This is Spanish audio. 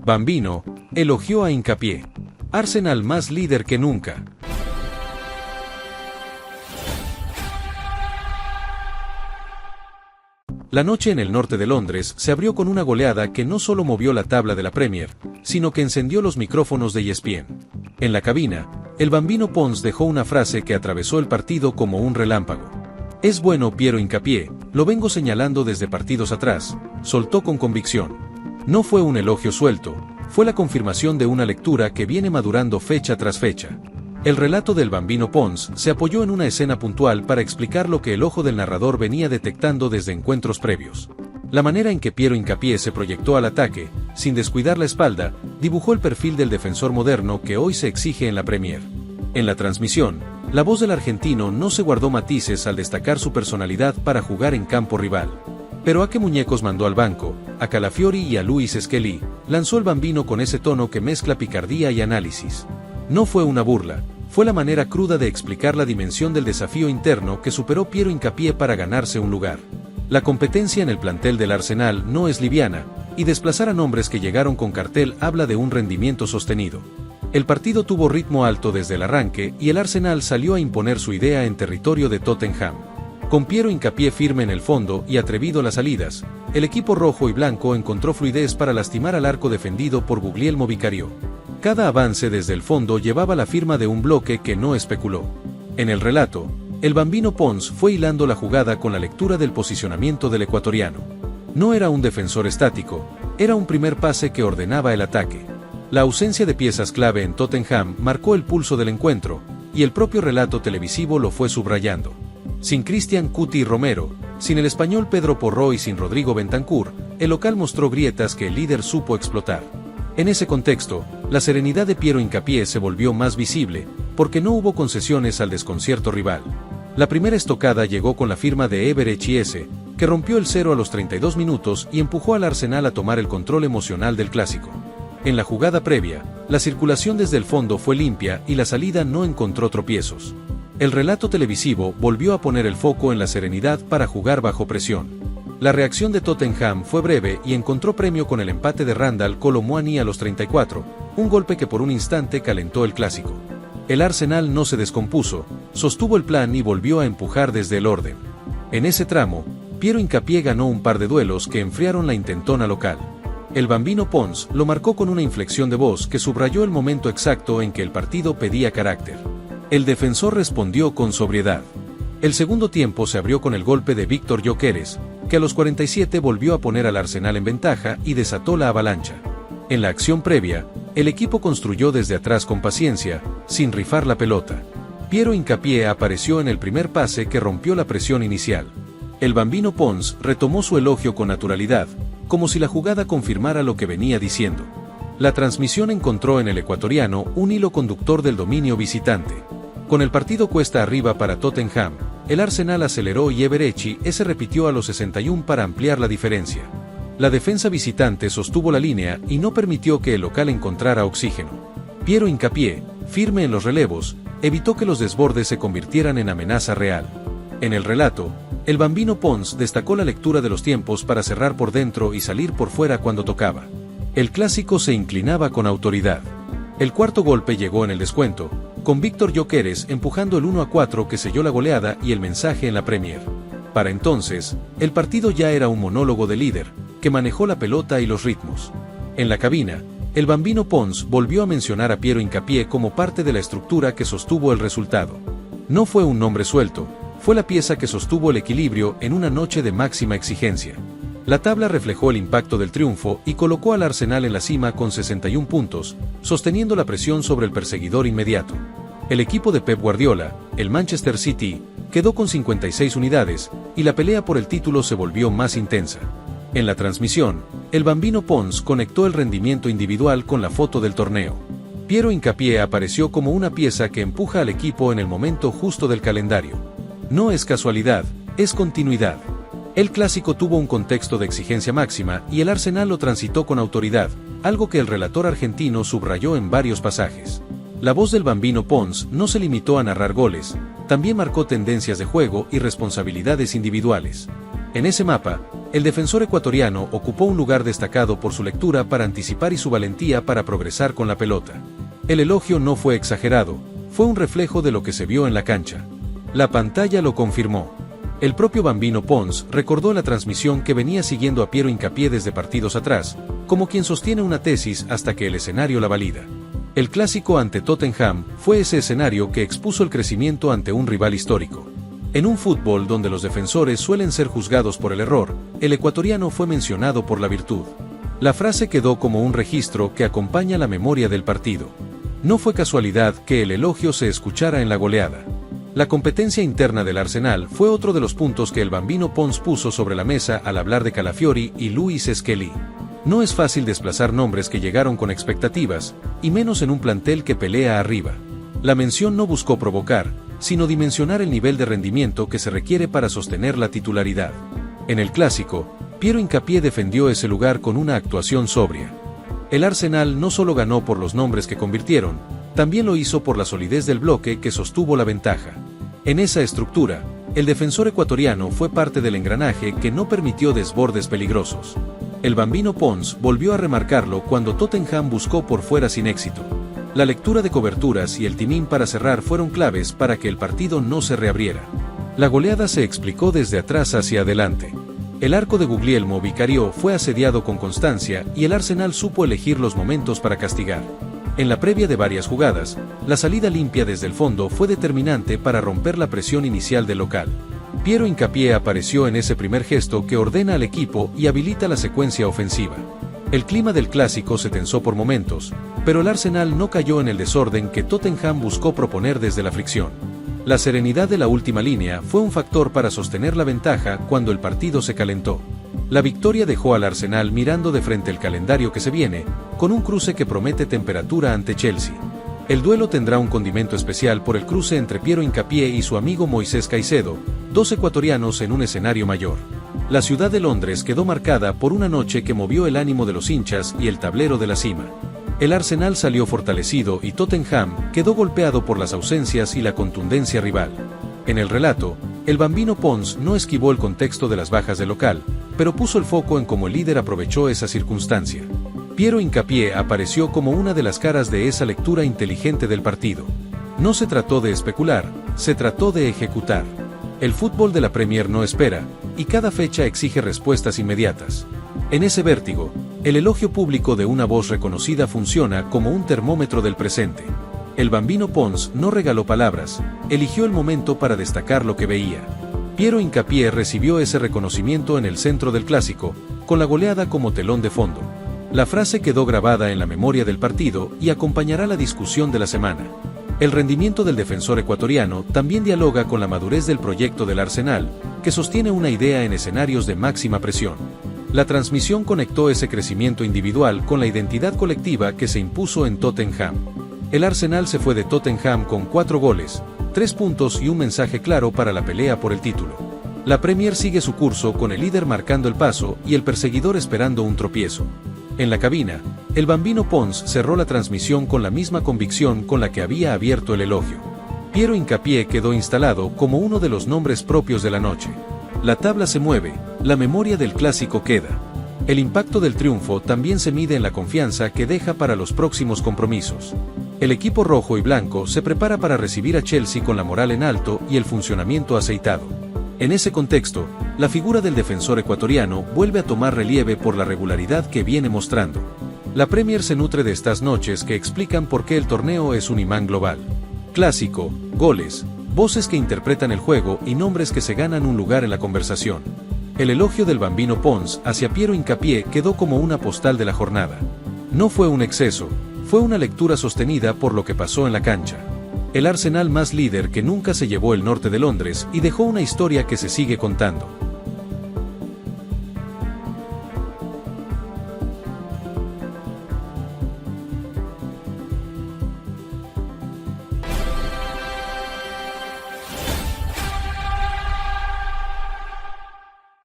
Bambino elogió a Hincapié. Arsenal más líder que nunca. La noche en el norte de Londres se abrió con una goleada que no solo movió la tabla de la Premier, sino que encendió los micrófonos de ESPN. En la cabina, el Bambino Pons dejó una frase que atravesó el partido como un relámpago. Es bueno Piero Hincapié, lo vengo señalando desde partidos atrás, soltó con convicción. No fue un elogio suelto, fue la confirmación de una lectura que viene madurando fecha tras fecha. El relato del Bambino Pons se apoyó en una escena puntual para explicar lo que el ojo del narrador venía detectando desde encuentros previos. La manera en que Piero Hincapié se proyectó al ataque, sin descuidar la espalda, dibujó el perfil del defensor moderno que hoy se exige en la Premier. En la transmisión, la voz del argentino no se guardó matices al destacar su personalidad para jugar en campo rival. Pero ¿a qué muñecos mandó al banco? A Calafiori y a Luis Skelly, lanzó el Bambino con ese tono que mezcla picardía y análisis. No fue una burla, fue la manera cruda de explicar la dimensión del desafío interno que superó Piero Hincapié para ganarse un lugar. La competencia en el plantel del Arsenal no es liviana, y desplazar a nombres que llegaron con cartel habla de un rendimiento sostenido. El partido tuvo ritmo alto desde el arranque y el Arsenal salió a imponer su idea en territorio de Tottenham. Con Piero Hincapié firme en el fondo y atrevido a las salidas, el equipo rojo y blanco encontró fluidez para lastimar al arco defendido por Guglielmo Vicario. Cada avance desde el fondo llevaba la firma de un bloque que no especuló. En el relato, el Bambino Pons fue hilando la jugada con la lectura del posicionamiento del ecuatoriano. No era un defensor estático, era un primer pase que ordenaba el ataque. La ausencia de piezas clave en Tottenham marcó el pulso del encuentro, y el propio relato televisivo lo fue subrayando. Sin Cristian Cuti Romero, sin el español Pedro Porro y sin Rodrigo Bentancur, el local mostró grietas que el líder supo explotar. En ese contexto, la serenidad de Piero Hincapié se volvió más visible, porque no hubo concesiones al desconcierto rival. La primera estocada llegó con la firma de Ever Echiese, que rompió el 0 a los 32 minutos y empujó al Arsenal a tomar el control emocional del clásico. En la jugada previa, la circulación desde el fondo fue limpia y la salida no encontró tropiezos. El relato televisivo volvió a poner el foco en la serenidad para jugar bajo presión. La reacción de Tottenham fue breve y encontró premio con el empate de Randal Kolo Muani a los 34, un golpe que por un instante calentó el clásico. El Arsenal no se descompuso, sostuvo el plan y volvió a empujar desde el orden. En ese tramo, Piero Hincapié ganó un par de duelos que enfriaron la intentona local. El Bambino Pons lo marcó con una inflexión de voz que subrayó el momento exacto en que el partido pedía carácter. El defensor respondió con sobriedad. El segundo tiempo se abrió con el golpe de Víctor Gyökeres, que a los 47 volvió a poner al Arsenal en ventaja y desató la avalancha. En la acción previa, el equipo construyó desde atrás con paciencia, sin rifar la pelota. Piero Hincapié apareció en el primer pase que rompió la presión inicial. El Bambino Pons retomó su elogio con naturalidad, como si la jugada confirmara lo que venía diciendo. La transmisión encontró en el ecuatoriano un hilo conductor del dominio visitante. Con el partido cuesta arriba para Tottenham, el Arsenal aceleró y Ever Echiese repitió a los 61 para ampliar la diferencia. La defensa visitante sostuvo la línea y no permitió que el local encontrara oxígeno. Piero Hincapié, firme en los relevos, evitó que los desbordes se convirtieran en amenaza real. En el relato, el Bambino Pons destacó la lectura de los tiempos para cerrar por dentro y salir por fuera cuando tocaba. El clásico se inclinaba con autoridad. El cuarto golpe llegó en el descuento, con Víctor Gyökeres empujando el 1-4 que selló la goleada y el mensaje en la Premier. Para entonces, el partido ya era un monólogo de líder, que manejó la pelota y los ritmos. En la cabina, el Bambino Pons volvió a mencionar a Piero Hincapié como parte de la estructura que sostuvo el resultado. No fue un nombre suelto, fue la pieza que sostuvo el equilibrio en una noche de máxima exigencia. La tabla reflejó el impacto del triunfo y colocó al Arsenal en la cima con 61 puntos, sosteniendo la presión sobre el perseguidor inmediato. El equipo de Pep Guardiola, el Manchester City, quedó con 56 unidades, y la pelea por el título se volvió más intensa. En la transmisión, el Bambino Pons conectó el rendimiento individual con la foto del torneo. Piero Hincapié apareció como una pieza que empuja al equipo en el momento justo del calendario. No es casualidad, es continuidad. El clásico tuvo un contexto de exigencia máxima y el Arsenal lo transitó con autoridad, algo que el relator argentino subrayó en varios pasajes. La voz del Bambino Pons no se limitó a narrar goles, también marcó tendencias de juego y responsabilidades individuales. En ese mapa, El defensor ecuatoriano ocupó un lugar destacado por su lectura para anticipar y su valentía para progresar con la pelota. El elogio no fue exagerado, fue un reflejo de lo que se vio en la cancha. La pantalla lo confirmó. El propio Bambino Pons recordó en la transmisión que venía siguiendo a Piero Hincapié desde partidos atrás, como quien sostiene una tesis hasta que el escenario la valida. El clásico ante Tottenham fue ese escenario que expuso el crecimiento ante un rival histórico. En un fútbol donde los defensores suelen ser juzgados por el error, el ecuatoriano fue mencionado por la virtud. La frase quedó como un registro que acompaña la memoria del partido. No fue casualidad que el elogio se escuchara en la goleada. La competencia interna del Arsenal fue otro de los puntos que el Bambino Pons puso sobre la mesa al hablar de Calafiori y Luis Skelly. No es fácil desplazar nombres que llegaron con expectativas, y menos en un plantel que pelea arriba. La mención no buscó provocar, sino dimensionar el nivel de rendimiento que se requiere para sostener la titularidad. En el clásico, Piero Hincapié defendió ese lugar con una actuación sobria. El Arsenal no solo ganó por los nombres que convirtieron, también lo hizo por la solidez del bloque que sostuvo la ventaja. En esa estructura, el defensor ecuatoriano fue parte del engranaje que no permitió desbordes peligrosos. El Bambino Pons volvió a remarcarlo cuando Tottenham buscó por fuera sin éxito. La lectura de coberturas y el timín para cerrar fueron claves para que el partido no se reabriera. La goleada se explicó desde atrás hacia adelante. El arco de Guglielmo Vicario fue asediado con constancia y el Arsenal supo elegir los momentos para castigar. En la previa de varias jugadas, la salida limpia desde el fondo fue determinante para romper la presión inicial del local. Piero Hincapié apareció en ese primer gesto que ordena al equipo y habilita la secuencia ofensiva. El clima del clásico se tensó por momentos, pero el Arsenal no cayó en el desorden que Tottenham buscó proponer desde la fricción. La serenidad de la última línea fue un factor para sostener la ventaja cuando el partido se calentó. La victoria dejó al Arsenal mirando de frente el calendario que se viene, con un cruce que promete temperatura ante Chelsea. El duelo tendrá un condimento especial por el cruce entre Piero Hincapié y su amigo Moisés Caicedo, dos ecuatorianos en un escenario mayor. La ciudad de Londres quedó marcada por una noche que movió el ánimo de los hinchas y el tablero de la cima. El Arsenal salió fortalecido y Tottenham quedó golpeado por las ausencias y la contundencia rival. En el relato, el Bambino Pons no esquivó el contexto de las bajas del local, pero puso el foco en cómo el líder aprovechó esa circunstancia. Piero Hincapié apareció como una de las caras de esa lectura inteligente del partido. No se trató de especular, se trató de ejecutar. El fútbol de la Premier no espera, y cada fecha exige respuestas inmediatas. En ese vértigo, el elogio público de una voz reconocida funciona como un termómetro del presente. El Bambino Pons no regaló palabras, eligió el momento para destacar lo que veía. Piero Hincapié recibió ese reconocimiento en el centro del clásico, con la goleada como telón de fondo. La frase quedó grabada en la memoria del partido y acompañará la discusión de la semana. El rendimiento del defensor ecuatoriano también dialoga con la madurez del proyecto del Arsenal, que sostiene una idea en escenarios de máxima presión. La transmisión conectó ese crecimiento individual con la identidad colectiva que se impuso en Tottenham. El Arsenal se fue de Tottenham con 4 goles, 3 puntos y un mensaje claro para la pelea por el título. La Premier sigue su curso con el líder marcando el paso y el perseguidor esperando un tropiezo. En la cabina, el Bambino Pons cerró la transmisión con la misma convicción con la que había abierto el elogio. Piero Hincapié quedó instalado como uno de los nombres propios de la noche. La tabla se mueve, la memoria del clásico queda. El impacto del triunfo también se mide en la confianza que deja para los próximos compromisos. El equipo rojo y blanco se prepara para recibir a Chelsea con la moral en alto y el funcionamiento aceitado. En ese contexto, la figura del defensor ecuatoriano vuelve a tomar relieve por la regularidad que viene mostrando. La Premier se nutre de estas noches que explican por qué el torneo es un imán global. Clásico, goles, voces que interpretan el juego y nombres que se ganan un lugar en la conversación. El elogio del Bambino Pons hacia Piero Hincapié quedó como una postal de la jornada. No fue un exceso, fue una lectura sostenida por lo que pasó en la cancha. El Arsenal más líder que nunca se llevó el norte de Londres y dejó una historia que se sigue contando.